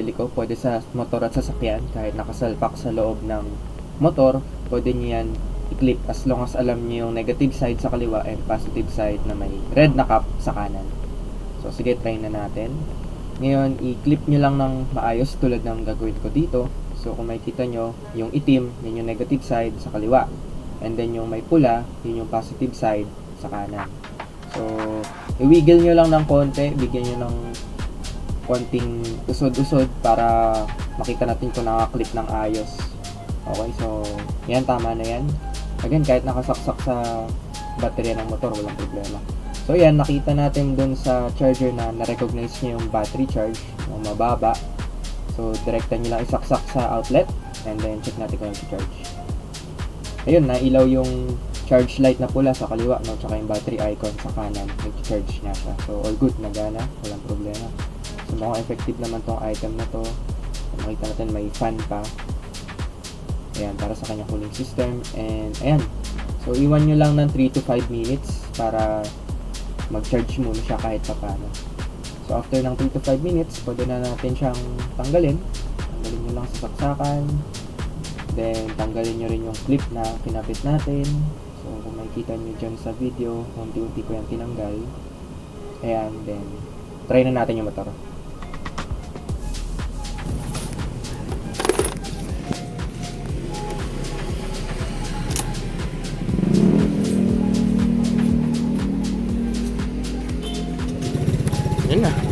Bili ko, pwede sa motor at sasakyan, kahit nakasalpak sa loob ng motor, pwede nyo yan i-clip as long as alam nyo yung negative side sa kaliwa and positive side na may red na cap sa kanan. So sige, try na natin. Ngayon, i-clip nyo lang ng maayos tulad ng gagawin ko dito. So kung makikita nyo, yung itim, yun yung negative side sa kaliwa. And then yung may pula, yun yung positive side sa kanan. So, i-wiggle nyo lang ng konti, bigyan nyo ng konting usod-usod para makita natin kung nakaklip ng ayos. Okay, so yan, tama na yan. Again, kahit nakasaksak sa baterya ng motor, walang problema. So yan, nakita natin dun sa charger na na-recognize niya yung battery charge, yung mababa. So direkta nyo lang isaksak sa outlet and then check natin kung nag-charge. Ayun, nailaw yung charge light na pula sa kaliwa, no? Tsaka yung battery icon sa kanan, nag-charge na siya. So all good, nagana, walang problema. So mukhang effective naman tong item na to. Makita natin may fan pa. Ayan, para sa kanyang cooling system. And ayan, so iwan nyo lang ng 3 to 5 minutes para mag-charge muna siya kahit pa paano. So after ng 3 to 5 minutes, pwede na natin siyang tanggalin. Tanggalin nyo lang sa saksakan. Then tanggalin nyo rin yung clip na kinapit natin. So kung makikita nyo dyan sa video, unti-unti ko yung tinanggal. Ayan, then try na natin yung motor. Yun na.